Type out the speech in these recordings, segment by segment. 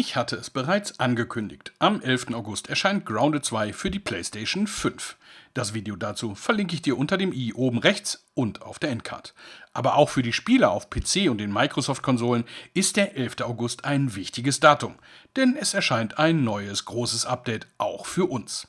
Ich hatte es bereits angekündigt. Am 11. August erscheint Grounded 2 für die PlayStation 5. Das Video dazu verlinke ich dir unter dem i oben rechts und auf der Endcard. Aber auch für die Spieler auf PC und den Microsoft-Konsolen ist der 11. August ein wichtiges Datum, denn es erscheint ein neues großes Update auch für uns.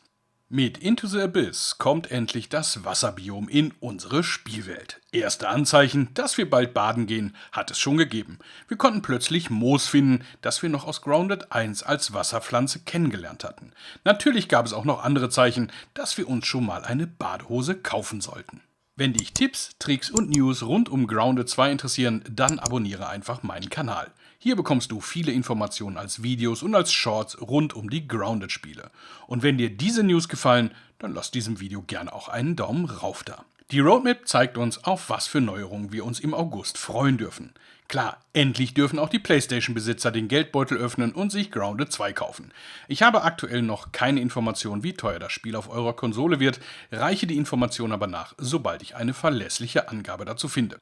Mit Into the Abyss kommt endlich das Wasserbiom in unsere Spielwelt. Erste Anzeichen, dass wir bald baden gehen, hat es schon gegeben. Wir konnten plötzlich Moos finden, das wir noch aus Grounded 1 als Wasserpflanze kennengelernt hatten. Natürlich gab es auch noch andere Zeichen, dass wir uns schon mal eine Badehose kaufen sollten. Wenn dich Tipps, Tricks und News rund um Grounded 2 interessieren, dann abonniere einfach meinen Kanal. Hier bekommst du viele Informationen als Videos und als Shorts rund um die Grounded-Spiele. Und wenn dir diese News gefallen, dann lass diesem Video gerne auch einen Daumen rauf da. Die Roadmap zeigt uns, auf was für Neuerungen wir uns im August freuen dürfen. Klar, endlich dürfen auch die PlayStation-Besitzer den Geldbeutel öffnen und sich Grounded 2 kaufen. Ich habe aktuell noch keine Information, wie teuer das Spiel auf eurer Konsole wird, reiche die Information aber nach, sobald ich eine verlässliche Angabe dazu finde.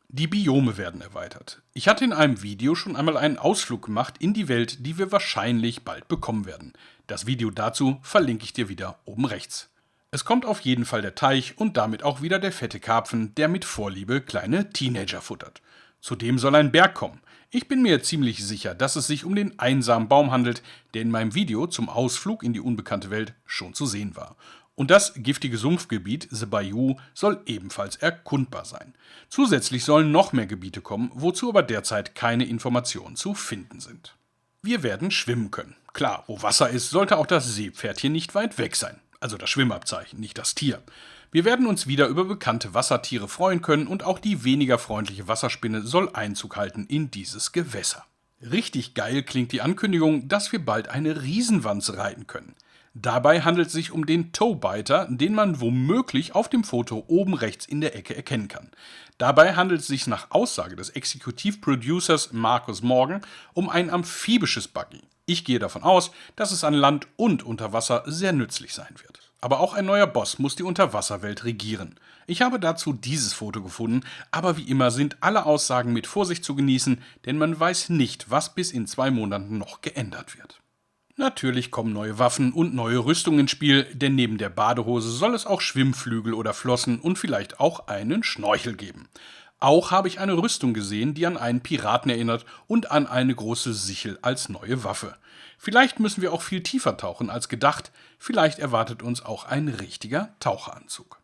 Die Biome werden erweitert. Ich hatte in einem Video schon einmal einen Ausflug gemacht in die Welt, die wir wahrscheinlich bald bekommen werden. Das Video dazu verlinke ich dir wieder oben rechts. Es kommt auf jeden Fall der Teich und damit auch wieder der fette Karpfen, der mit Vorliebe kleine Teenager futtert. Zudem soll ein Berg kommen. Ich bin mir ziemlich sicher, dass es sich um den einsamen Baum handelt, der in meinem Video zum Ausflug in die unbekannte Welt schon zu sehen war. Und das giftige Sumpfgebiet, The Bayou, soll ebenfalls erkundbar sein. Zusätzlich sollen noch mehr Gebiete kommen, wozu aber derzeit keine Informationen zu finden sind. Wir werden schwimmen können. Klar, wo Wasser ist, sollte auch das Seepferdchen nicht weit weg sein. Also das Schwimmabzeichen, nicht das Tier. Wir werden uns wieder über bekannte Wassertiere freuen können und auch die weniger freundliche Wasserspinne soll Einzug halten in dieses Gewässer. Richtig geil klingt die Ankündigung, dass wir bald eine Riesenwanze reiten können. Dabei handelt es sich um den Toebiter, den man womöglich auf dem Foto oben rechts in der Ecke erkennen kann. Dabei handelt es sich nach Aussage des Exekutivproducers Marcus Morgan um ein amphibisches Buggy. Ich gehe davon aus, dass es an Land und unter Wasser sehr nützlich sein wird. Aber auch ein neuer Boss muss die Unterwasserwelt regieren. Ich habe dazu dieses Foto gefunden, aber wie immer sind alle Aussagen mit Vorsicht zu genießen, denn man weiß nicht, was bis in 2 Monaten noch geändert wird. Natürlich kommen neue Waffen und neue Rüstungen ins Spiel, denn neben der Badehose soll es auch Schwimmflügel oder Flossen und vielleicht auch einen Schnorchel geben. Auch habe ich eine Rüstung gesehen, die an einen Piraten erinnert und an eine große Sichel als neue Waffe. Vielleicht müssen wir auch viel tiefer tauchen als gedacht, vielleicht erwartet uns auch ein richtiger Taucheranzug.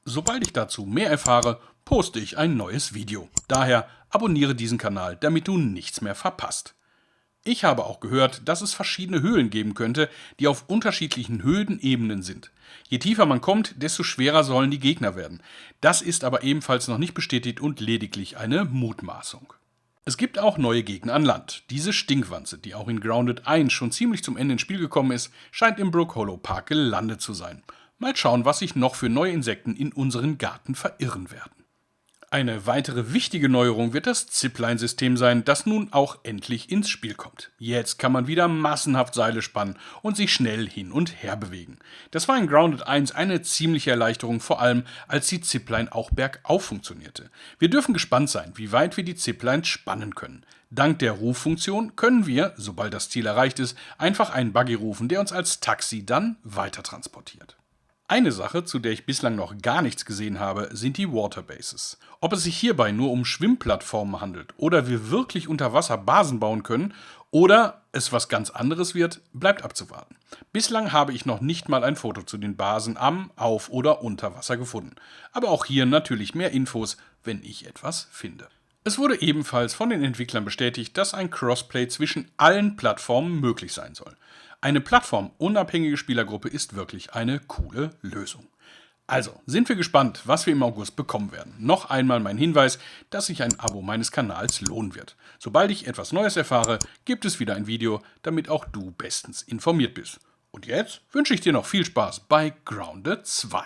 Sobald ich dazu mehr erfahre, poste ich ein neues Video. Daher abonniere diesen Kanal, damit du nichts mehr verpasst. Ich habe auch gehört, dass es verschiedene Höhlen geben könnte, die auf unterschiedlichen Höhenebenen sind. Je tiefer man kommt, desto schwerer sollen die Gegner werden. Das ist aber ebenfalls noch nicht bestätigt und lediglich eine Mutmaßung. Es gibt auch neue Gegner an Land. Diese Stinkwanze, die auch in Grounded 1 schon ziemlich zum Ende ins Spiel gekommen ist, scheint im Brook Hollow Park gelandet zu sein. Mal schauen, was sich noch für neue Insekten in unseren Garten verirren werden. Eine weitere wichtige Neuerung wird das Zipline-System sein, das nun auch endlich ins Spiel kommt. Jetzt kann man wieder massenhaft Seile spannen und sich schnell hin und her bewegen. Das war in Grounded 1 eine ziemliche Erleichterung, vor allem als die Zipline auch bergauf funktionierte. Wir dürfen gespannt sein, wie weit wir die Ziplines spannen können. Dank der Ruffunktion können wir, sobald das Ziel erreicht ist, einfach einen Buggy rufen, der uns als Taxi dann weiter transportiert. Eine Sache, zu der ich bislang noch gar nichts gesehen habe, sind die Waterbases. Ob es sich hierbei nur um Schwimmplattformen handelt oder wir wirklich unter Wasser Basen bauen können oder es was ganz anderes wird, bleibt abzuwarten. Bislang habe ich noch nicht mal ein Foto zu den Basen am, auf oder unter Wasser gefunden. Aber auch hier natürlich mehr Infos, wenn ich etwas finde. Es wurde ebenfalls von den Entwicklern bestätigt, dass ein Crossplay zwischen allen Plattformen möglich sein soll. Eine plattformunabhängige Spielergruppe ist wirklich eine coole Lösung. Also, sind wir gespannt, was wir im August bekommen werden. Noch einmal mein Hinweis, dass sich ein Abo meines Kanals lohnen wird. Sobald ich etwas Neues erfahre, gibt es wieder ein Video, damit auch du bestens informiert bist. Und jetzt wünsche ich dir noch viel Spaß bei Grounded 2.